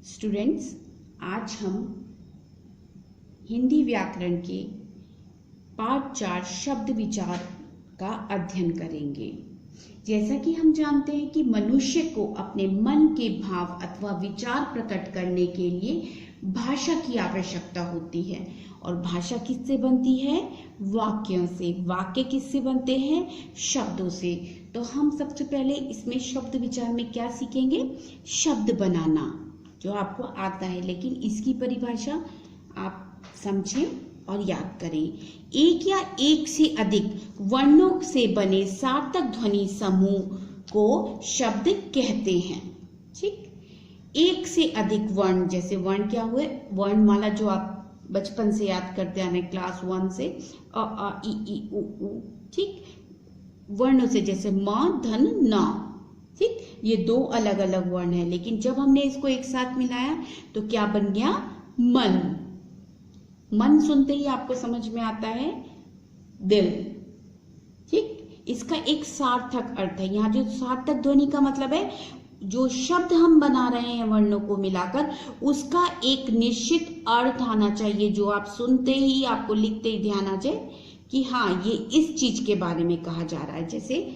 Students, आज हम हिंदी व्याकरण के पाठ 4 शब्द विचार का अध्ययन करेंगे। जैसा कि हम जानते हैं कि मनुष्य को अपने मन के भाव अथवा विचार प्रकट करने के लिए भाषा की आवश्यकता होती है और भाषा किससे बनती है? वाक्यों से। वाक्य किससे बनते हैं? शब्दों से। तो हम सबसे पहले इसमें शब्द विचार में क्या सीखेंगे? शब्द बनाना, जो आपको आता है, लेकिन इसकी परिभाषा आप समझें और याद करें। एक या एक से अधिक वर्णों से बने सार्थक ध्वनि समूह को शब्द कहते हैं। ठीक, एक से अधिक वर्ण, जैसे वर्ण क्या हुए? वर्णमाला जो आप बचपन से याद करते आ रहे क्लास 1 से, अ आ इ ई उ ऊ। ठीक, वर्णों से जैसे म धन न। ठीक, ये 2 अलग अलग वर्ण है, लेकिन जब हमने इसको एक साथ मिलाया तो क्या बन गया? मन। मन सुनते ही आपको समझ में आता है दिल। ठीक, इसका एक सार्थक अर्थ है। यहाँ जो सार्थक ध्वनि का मतलब है, जो शब्द हम बना रहे हैं वर्णों को मिलाकर, उसका एक निश्चित अर्थ आना चाहिए, जो आप सुनते ही, आपको लिखते ही ध्यान आ जाए कि हाँ, ये इस चीज के बारे में कहा जा रहा है। जैसे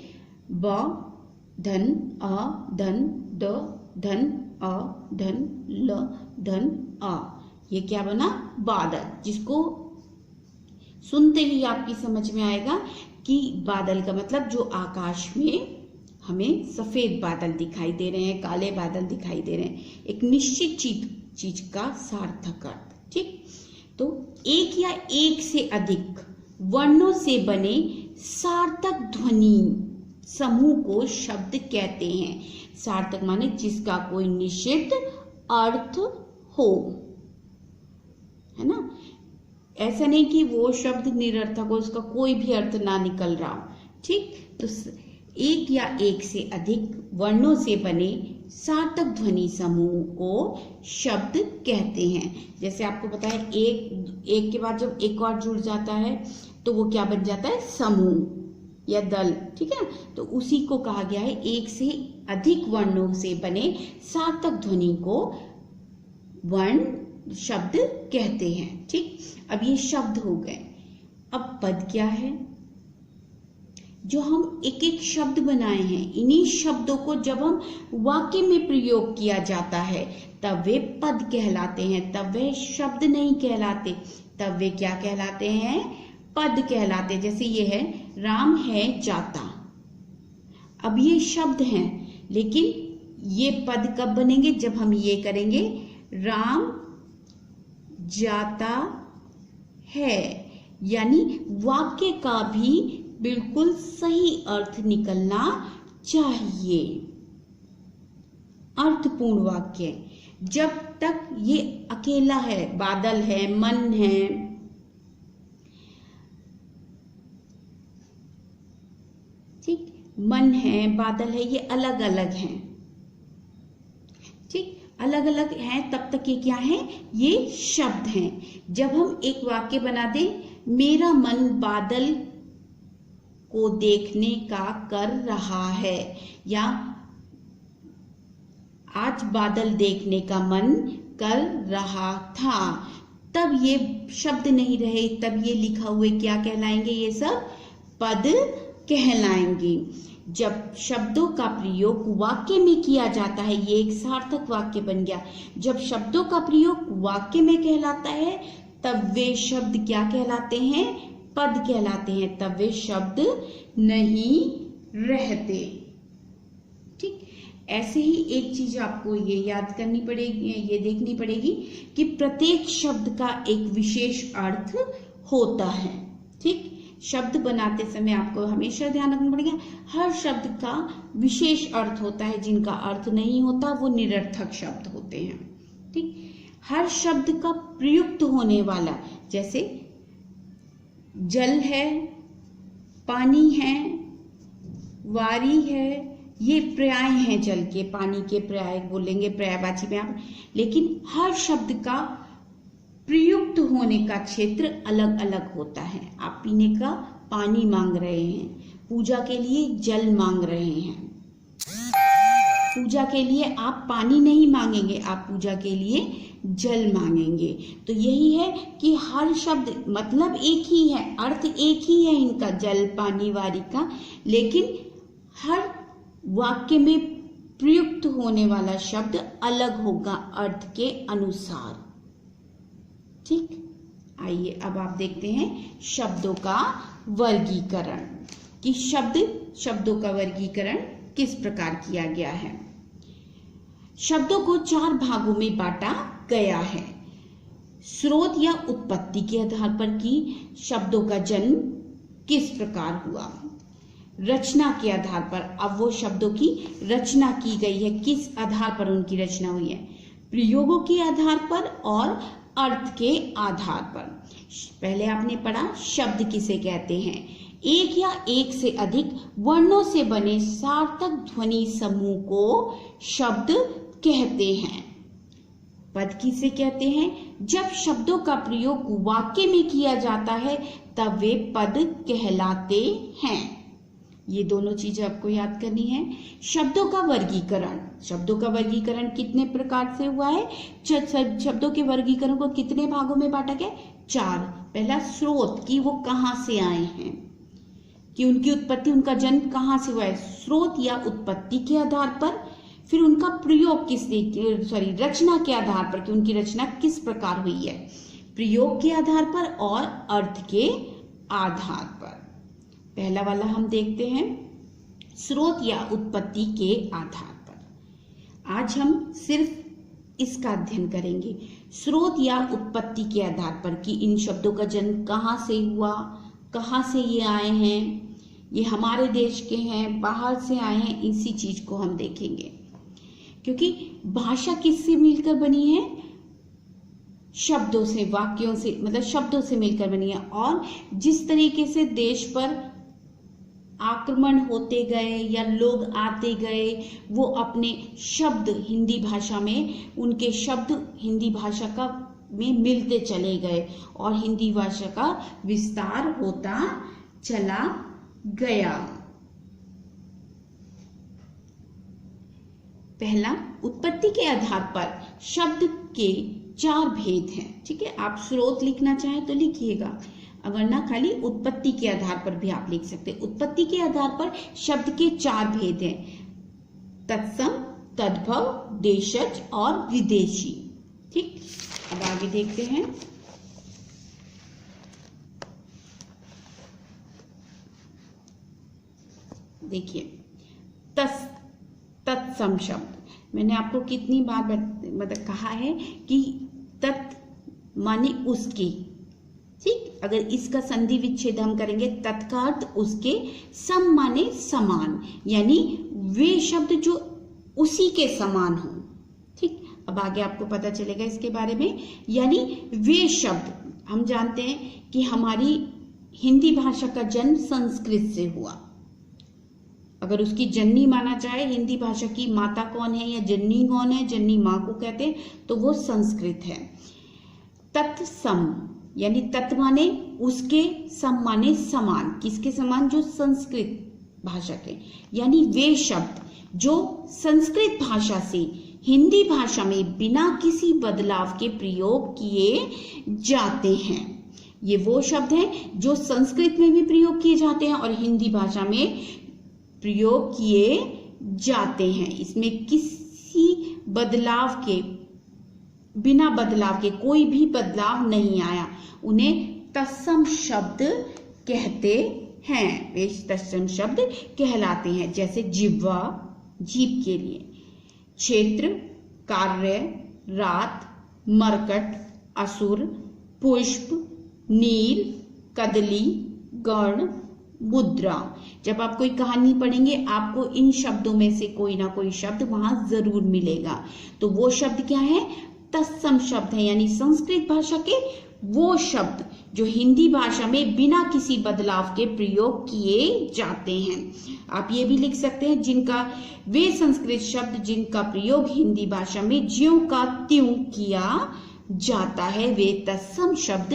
ब धन अ धन द धन अ धन ल धन अ, ये क्या बना? बादल, जिसको सुनते ही आपकी समझ में आएगा कि बादल का मतलब जो आकाश में हमें सफेद बादल दिखाई दे रहे हैं, काले बादल दिखाई दे रहे हैं, एक निश्चित चीज का सार्थक अर्थ। ठीक, तो एक या एक से अधिक वर्णों से बने सार्थक ध्वनि समूह को शब्द कहते हैं। सार्थक माने जिसका कोई निश्चित अर्थ हो, है ना? ऐसा नहीं कि वो शब्द निरर्थक हो, उसका कोई भी अर्थ ना निकल रहा हो। ठीक, तो एक या एक से अधिक वर्णों से बने सार्थक ध्वनि समूह को शब्द कहते हैं। जैसे आपको पता है, एक के बाद जब एक और जुड़ जाता है तो वो क्या बन जाता है? समूह या दल। ठीक है, तो उसी को कहा गया है, एक से अधिक वर्णों से बने सार्थक ध्वनि को वर्ण शब्द कहते हैं। ठीक, अब ये शब्द हो गए। अब पद क्या है? जो हम एक एक शब्द बनाए हैं, इन्हीं शब्दों को जब हम वाक्य में प्रयोग किया जाता है तब वे पद कहलाते हैं, तब वे शब्द नहीं कहलाते। तब वे क्या कहलाते हैं? पद कहलाते। जैसे ये है, राम है जाता। अब ये शब्द हैं, लेकिन ये पद कब बनेंगे? जब हम ये करेंगे, राम जाता है, यानी वाक्य का भी बिल्कुल सही अर्थ निकलना चाहिए, अर्थपूर्ण वाक्य। जब तक ये अकेला है, बादल है, मन है, ठीक, मन है, बादल है, ये अलग अलग हैं। ठीक, अलग अलग हैं, तब तक ये क्या है? ये शब्द हैं। जब हम एक वाक्य बना दें, मेरा मन बादल को देखने का कर रहा है, या आज बादल देखने का मन कर रहा था, तब ये शब्द नहीं रहे, तब ये लिखा हुए क्या कहलाएंगे? ये सब पद कहलाएंगे। जब शब्दों का प्रयोग वाक्य में किया जाता है, ये एक सार्थक वाक्य बन गया। जब शब्दों का प्रयोग वाक्य में कहलाता है, तब वे शब्द क्या कहलाते हैं? पद कहलाते हैं। तब वे शब्द नहीं रहते। ठीक, ऐसे ही एक चीज आपको ये याद करनी पड़ेगी, ये देखनी पड़ेगी कि प्रत्येक शब्द का एक विशेष अर्थ होता है। ठीक, शब्द बनाते समय आपको हमेशा ध्यान रखना पड़ेगा, हर शब्द का विशेष अर्थ होता है, जिनका अर्थ नहीं होता वो निरर्थक शब्द होते हैं। ठीक, हर शब्द का प्रयुक्त होने वाला, जैसे जल है, पानी है, वारी है, ये पर्याय हैं जल के, पानी के पर्याय बोलेंगे पर्यायवाची में आप। लेकिन हर शब्द का प्रयुक्त होने का क्षेत्र अलग अलग होता है। आप पीने का पानी मांग रहे हैं, पूजा के लिए जल मांग रहे हैं। पूजा के लिए आप पानी नहीं मांगेंगे, आप पूजा के लिए जल मांगेंगे। तो यही है कि हर शब्द मतलब एक ही है, अर्थ एक ही है इनका, जल पानी वारी का, लेकिन हर वाक्य में प्रयुक्त होने वाला शब्द अलग होगा अर्थ के अनुसार। ठीक, आइए अब आप देखते हैं शब्दों का वर्गीकरण, कि शब्दों का वर्गीकरण किस प्रकार किया गया है। शब्दों को 4 भागों में बांटा गया है। स्रोत या उत्पत्ति के आधार पर कि शब्दों का जन्म किस प्रकार हुआ। रचना के आधार पर, अब वो शब्दों की रचना की गई है, किस आधार पर उनकी रचना हुई है। प्रयोगों के आधार पर और अर्थ के आधार पर। पहले आपने पढ़ा शब्द किसे कहते हैं, एक या एक से अधिक वर्णों से बने सार्थक ध्वनि समूह को शब्द कहते हैं। पद किसे कहते हैं, जब शब्दों का प्रयोग वाक्य में किया जाता है तब वे पद कहलाते हैं। ये दोनों चीजें आपको याद करनी है। शब्दों का वर्गीकरण कितने प्रकार से हुआ है। शब्दों के वर्गीकरण को कितने भागों में बांटा गया, 4। पहला स्रोत, कि वो कहां से आए हैं, कि उनकी उत्पत्ति, उनका जन्म कहां से हुआ है, स्रोत या उत्पत्ति के आधार पर। फिर उनका प्रयोग रचना के आधार पर, कि उनकी रचना किस प्रकार हुई है, प्रयोग के आधार पर और अर्थ के आधार पर। पहला वाला हम देखते हैं स्रोत या उत्पत्ति के आधार पर। आज हम सिर्फ इसका अध्ययन करेंगे, स्रोत या उत्पत्ति के आधार पर, कि इन शब्दों का जन्म कहाँ से हुआ, कहाँ से ये आए हैं, ये हमारे देश के हैं, बाहर से आए हैं, इसी चीज को हम देखेंगे। क्योंकि भाषा किससे मिलकर बनी है, शब्दों से, वाक्यों से, मतलब शब्दों से मिलकर बनी है। और जिस तरीके से देश पर आक्रमण होते गए या लोग आते गए, वो अपने शब्द हिंदी भाषा में, उनके शब्द हिंदी भाषा का में मिलते चले गए और हिंदी भाषा का विस्तार होता चला गया। पहला, उत्पत्ति के आधार पर शब्द के 4 भेद हैं। ठीक है, आप स्रोत लिखना चाहें तो लिखिएगा, अगर ना खाली उत्पत्ति के आधार पर भी आप लिख सकते हैं। उत्पत्ति के आधार पर शब्द के 4 भेद हैं, तत्सम, तद्भव, देशज और विदेशी। ठीक, अब आगे देखते हैं। देखिए, तत्सम शब्द, मैंने आपको कितनी बार मतलब कहा है कि तत् माने उसके। ठीक, अगर इसका संधि विच्छेद हम करेंगे, तत्का अर्थ उसके, सम माने समान, यानी वे शब्द जो उसी के समान हो। ठीक, अब आगे आपको पता चलेगा इसके बारे में। यानी वे शब्द, हम जानते हैं कि हमारी हिंदी भाषा का जन्म संस्कृत से हुआ। अगर उसकी जननी माना जाए, हिंदी भाषा की माता कौन है या जननी कौन है, जननी माँ को कहते हैं, तो वो संस्कृत है। तत्सम यानी तत् माने उसके, सम माने समान, किसके समान, जो संस्कृत भाषा के, यानी वे शब्द जो संस्कृत भाषा से हिंदी भाषा में बिना किसी बदलाव के प्रयोग किए जाते हैं। ये वो शब्द हैं जो संस्कृत में भी प्रयोग किए जाते हैं और हिंदी भाषा में प्रयोग किए जाते हैं। इसमें किसी बदलाव के, बिना बदलाव के, कोई भी बदलाव नहीं आया, उन्हें तत्सम शब्द कहते हैं। वे तत्सम शब्द कहलाते हैं। जैसे जिह्वा, जीभ के लिए, क्षेत्र, कार्य, रात, मरकट, असुर, पुष्प, नील, कदली, गण, मुद्रा। जब आप कोई कहानी पढ़ेंगे आपको इन शब्दों में से कोई ना कोई शब्द वहां जरूर मिलेगा। तो वो शब्द क्या है, तत्सम शब्द है, यानी संस्कृत भाषा के वो शब्द जो हिंदी भाषा में बिना किसी बदलाव के प्रयोग किए जाते हैं। आप ये भी लिख सकते हैं, जिनका, वे संस्कृत शब्द जिनका प्रयोग हिंदी भाषा में ज्यों का त्यों किया जाता है, वे तत्सम शब्द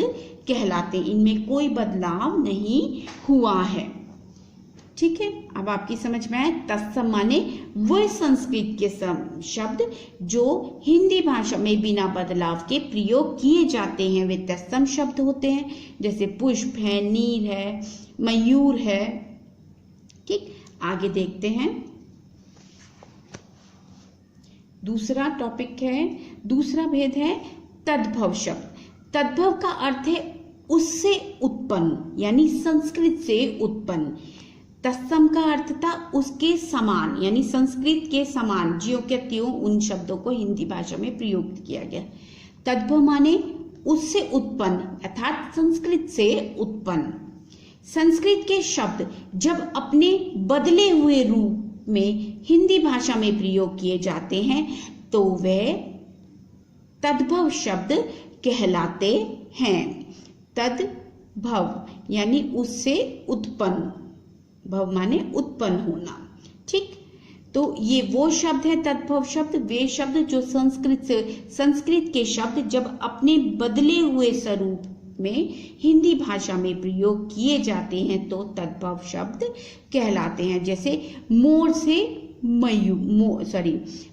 कहलाते हैं। इनमें कोई बदलाव नहीं हुआ है। ठीक है, अब आपकी समझ में आए। तत्सम माने वह संस्कृत के शब्द जो हिंदी भाषा में बिना बदलाव के प्रयोग किए जाते हैं, वे तत्सम शब्द होते हैं। जैसे पुष्प है, नीर है, मयूर है। ठीक, आगे देखते हैं। दूसरा टॉपिक है, दूसरा भेद है तद्भव शब्द। तद्भव का अर्थ है उससे उत्पन्न, यानी संस्कृत से उत्पन्न। तत्सम का अर्थ था उसके समान, यानी संस्कृत के समान, ज्यों के त्यों उन शब्दों को हिंदी भाषा में प्रयुक्त किया गया। तद्भव माने उससे उत्पन्न, अर्थात संस्कृत से उत्पन्न। संस्कृत के शब्द जब अपने बदले हुए रूप में हिंदी भाषा में प्रयोग किए जाते हैं तो वे तद्भव शब्द कहलाते हैं। तद्भव यानी उससे उत्पन्न, भव माने उत्पन्न होना। ठीक, तो ये वो शब्द है तद्भव शब्द, वे शब्द जो संस्कृत के शब्द जब अपने बदले हुए स्वरूप में हिंदी भाषा में प्रयोग किए जाते हैं तो तद्भव शब्द कहलाते हैं। जैसे मोर से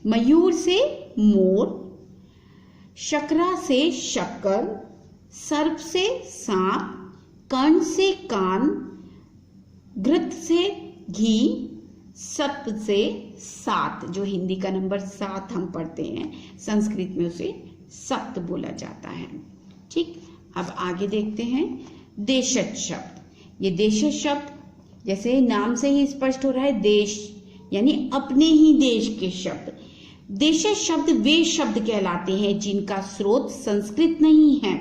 मयूर से मोर, शकरा से शक्कर, सर्प से सांप, कर्ण से कान, घृत से घी, सप्त से सात, जो हिंदी का नंबर 7 हम पढ़ते हैं, संस्कृत में उसे सप्त बोला जाता है। ठीक, अब आगे देखते हैं देशज शब्द। ये देशज शब्द जैसे नाम से ही स्पष्ट हो रहा है, देश यानी अपने ही देश के शब्द। देशज शब्द वे शब्द कहलाते हैं जिनका स्रोत संस्कृत नहीं है,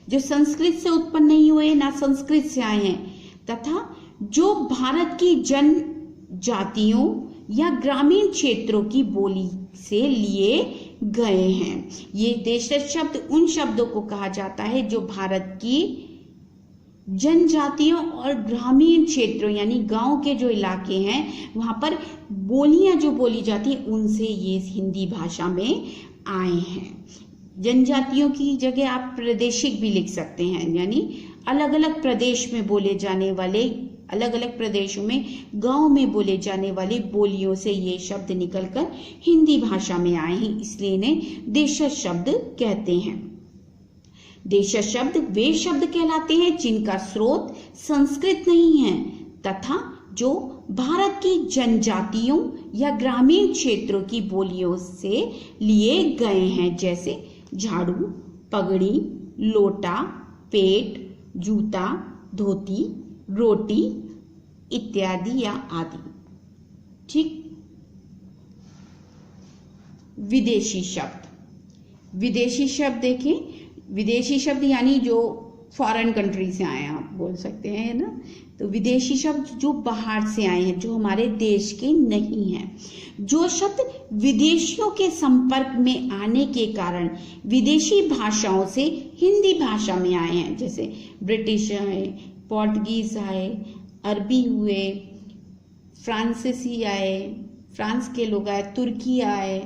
जो संस्कृत से उत्पन्न नहीं हुए, ना संस्कृत से आए हैं, तथा जो भारत की जनजातियों या ग्रामीण क्षेत्रों की बोली से लिए गए हैं। ये देशज शब्द उन शब्दों को कहा जाता है जो भारत की जनजातियों और ग्रामीण क्षेत्रों यानी गांव के जो इलाके हैं वहां पर बोलियां जो बोली जाती हैं उनसे ये हिंदी भाषा में आए हैं। जनजातियों की जगह आप प्रादेशिक भी लिख सकते हैं, यानी अलग अलग प्रदेश में बोले जाने वाले, अलग अलग प्रदेशों में गांव में बोले जाने वाली बोलियों से ये शब्द निकलकर हिंदी भाषा में आए हैं, इसलिए इन्हें देशज शब्द कहते हैं। देशज शब्द वे शब्द कहलाते हैं जिनका स्रोत संस्कृत नहीं है तथा जो भारत की जनजातियों या ग्रामीण क्षेत्रों की बोलियों से लिए गए हैं, जैसे झाड़ू, पगड़ी, लोटा, पेट, जूता, धोती, रोटी इत्यादि या आदि। ठीक, विदेशी शब्द। विदेशी शब्द देखें, विदेशी शब्द यानी जो फॉरेन कंट्री से आए हैं, आप बोल सकते हैं ना। तो विदेशी शब्द जो बाहर से आए हैं, जो हमारे देश के नहीं हैं, जो शब्द विदेशियों के संपर्क में आने के कारण विदेशी भाषाओं से हिंदी भाषा में आए हैं, जैसे ब्रिटिश आए, पोर्टुगीज आए, अरबी हुए, फ्रांसीसी आए, फ्रांस के लोग आए, तुर्की आए।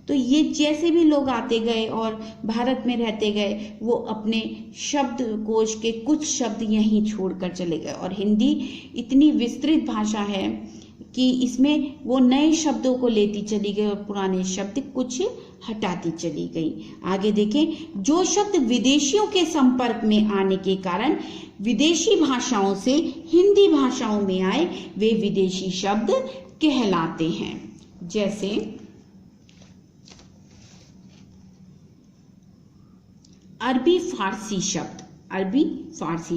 तो ये जैसे भी लोग आते गए और भारत में रहते गए, वो अपने शब्दकोश के कुछ शब्द यहीं छोड़कर चले गए। और हिंदी इतनी विस्तृत भाषा है कि इसमें वो नए शब्दों को लेती चली गई और पुराने शब्द कुछ हटाती चली गई। आगे देखें, जो शब्द विदेशियों के संपर्क में आने के कारण विदेशी भाषाओं से हिंदी भाषाओं में आए, वे विदेशी शब्द कहलाते हैं। जैसे अरबी फारसी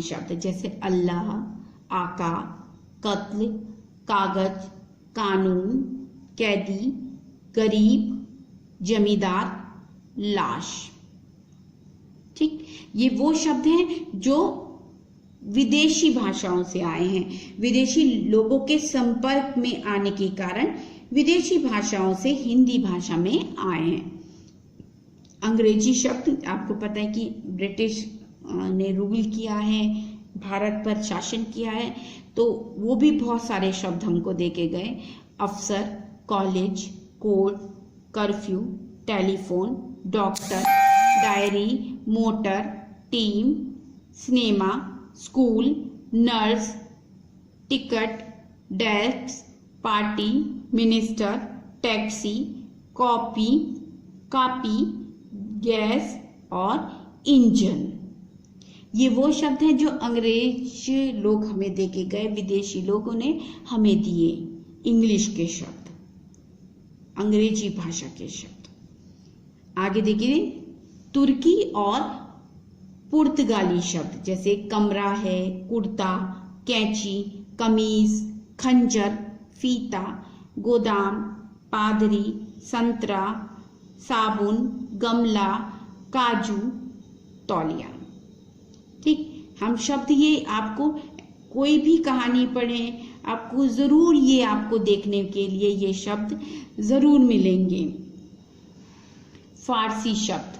शब्द, जैसे अल्लाह, आका, कत्ल, कागज, कानून, कैदी, गरीब, जमींदार, लाश। ठीक, ये वो शब्द हैं जो विदेशी भाषाओं से आए हैं, विदेशी लोगों के संपर्क में आने के कारण विदेशी भाषाओं से हिंदी भाषा में आए हैं। अंग्रेजी शब्द, आपको पता है कि ब्रिटिश ने रूल किया है, भारत पर शासन किया है, तो वो भी बहुत सारे शब्द हमको देके गए। अफसर, college, court, curfew, telephone, doctor, diary, motor, team, cinema, school, nurse, ticket, desk, party, minister, taxi, copy, gas और इंजन। ये वो शब्द हैं जो अंग्रेज लोग हमें देके गए, विदेशी लोगों ने हमें दिए, इंग्लिश के शब्द, अंग्रेजी भाषा के शब्द। आगे देखिए, तुर्की और पुर्तगाली शब्द जैसे कमरा है, कुर्ता, कैंची, कमीज, खंजर, फीता, गोदाम, पादरी, संतरा, साबुन, गमला, काजू, तौलिया। ठीक, हम शब्द ये आपको कोई भी कहानी पढ़ें, आपको जरूर ये आपको देखने के लिए ये शब्द जरूर मिलेंगे। फारसी शब्द,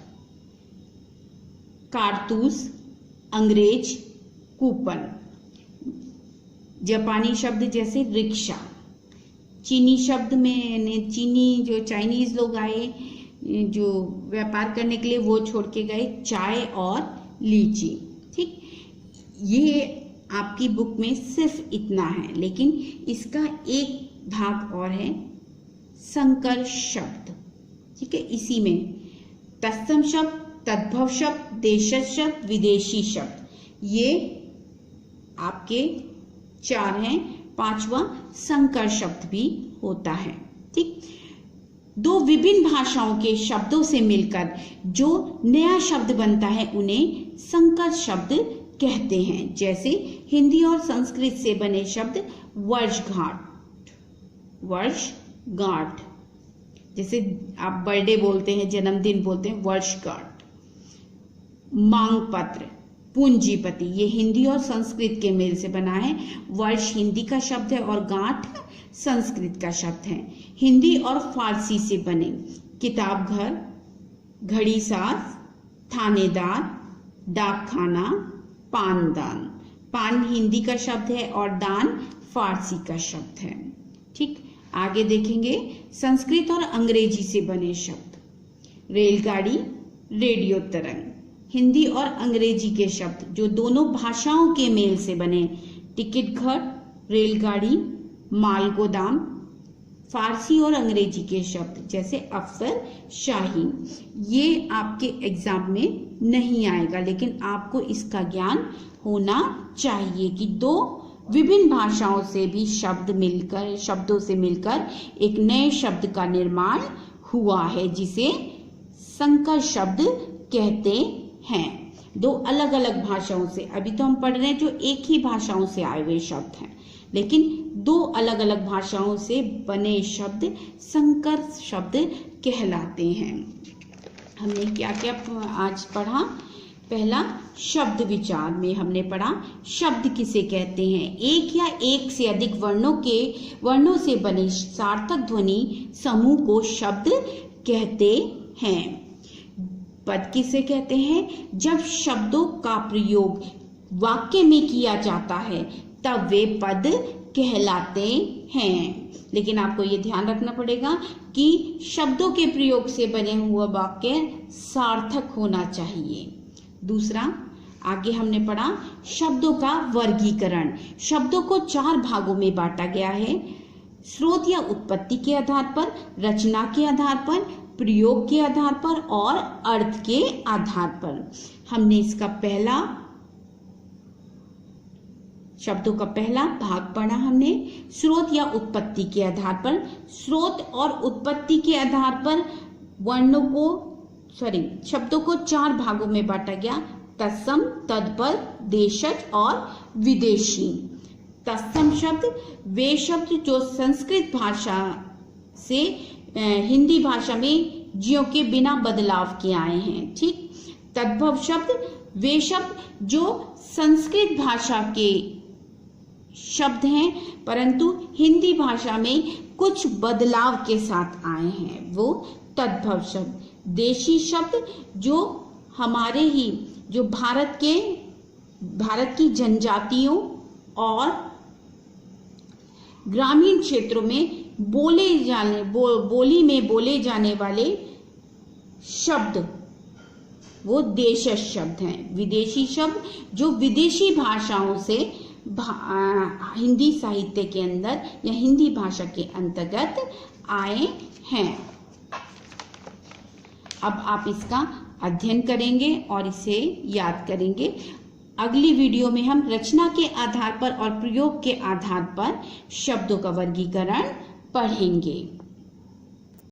कारतूस, अंग्रेज, कूपन। जापानी शब्द जैसे रिक्शा। चीनी शब्द में चीनी जो चाइनीज लोग आए जो व्यापार करने के लिए, वो छोड़ के गए चाय और लीची। ठीक, ये आपकी बुक में सिर्फ इतना है, लेकिन इसका एक भाग और है, संकर शब्द। ठीक है, इसी में तत्सम शब्द, तद्भव शब्द, देशज शब्द, विदेशी शब्द, ये आपके 4 हैं। 5वां संकर शब्द भी होता है। ठीक, 2 विभिन्न भाषाओं के शब्दों से मिलकर जो नया शब्द बनता है उन्हें संकर शब्द कहते हैं। जैसे हिंदी और संस्कृत से बने शब्द वर्षगांठ, जैसे आप बर्थडे बोलते हैं, जन्मदिन बोलते हैं, वर्षगांठ। मांग पत्र, पूंजीपति, ये हिंदी और संस्कृत के मेल से बना है। वर्ष हिंदी का शब्द है और गांठ संस्कृत का शब्द है। हिंदी और फारसी से बने किताब घर, घड़ी साज, थानेदार, डाकखाना, पानदान। पान हिंदी का शब्द है और दान फारसी का शब्द है। ठीक, आगे देखेंगे संस्कृत और अंग्रेजी से बने शब्द, रेलगाड़ी, रेडियो तरंग। हिंदी और अंग्रेजी के शब्द जो दोनों भाषाओं के मेल से बने, टिकट घर, रेलगाड़ी, माल गोदाम। फारसी और अंग्रेजी के शब्द जैसे अफसर, शाहीन। ये आपके एग्जाम में नहीं आएगा, लेकिन आपको इसका ज्ञान होना चाहिए कि 2 विभिन्न भाषाओं से भी शब्दों से मिलकर एक नए शब्द का निर्माण हुआ है, जिसे संकर शब्द कहते हैं। 2 अलग अलग भाषाओं से, अभी तो हम पढ़ रहे हैं जो एक ही भाषाओं से आए हुए शब्द हैं, लेकिन 2 अलग अलग भाषाओं से बने शब्द संकर शब्द कहलाते हैं। हमने क्या क्या आज पढ़ा? पहला, शब्द विचार में हमने पढ़ा शब्द किसे कहते हैं। एक या एक से अधिक वर्णों से बने सार्थक ध्वनि समूह को शब्द कहते हैं। पद किसे कहते हैं? जब शब्दों का प्रयोग वाक्य में किया जाता है तब वे पद कहलाते हैं। लेकिन आपको ये ध्यान रखना पड़ेगा कि शब्दों के प्रयोग से बने हुआ वाक्य सार्थक होना चाहिए। दूसरा, आगे हमने पढ़ा शब्दों का वर्गीकरण। शब्दों को 4 भागों में बांटा गया है, स्रोत या उत्पत्ति के आधार पर, रचना के आधार पर, प्रयोग के आधार पर और अर्थ के आधार पर। हमने इसका शब्दों का पहला भाग पढ़ा हमने, स्रोत या उत्पत्ति के आधार पर। स्रोत और उत्पत्ति के आधार पर शब्दों को 4 भागों में बांटा गया, तत्सम, तत्पद, देशज और विदेशी। तत्सम शब्द वे शब्द जो संस्कृत भाषा से हिंदी भाषा में ज्यों के बिना बदलाव के आए हैं। ठीक, तद्भव शब्द वे शब्द जो संस्कृत भाषा के शब्द हैं परंतु हिंदी भाषा में कुछ बदलाव के साथ आए हैं, वो तद्भव शब्द। देशी शब्द जो हमारे ही जो भारत की जनजातियों और ग्रामीण क्षेत्रों में बोली में बोले जाने वाले शब्द वो देशज शब्द हैं। विदेशी शब्द जो विदेशी भाषाओं से हिंदी साहित्य के अंदर या हिंदी भाषा के अंतर्गत आए हैं। अब आप इसका अध्ययन करेंगे और इसे याद करेंगे। अगली वीडियो में हम रचना के आधार पर और प्रयोग के आधार पर शब्दों का वर्गीकरण पढ़ेंगे।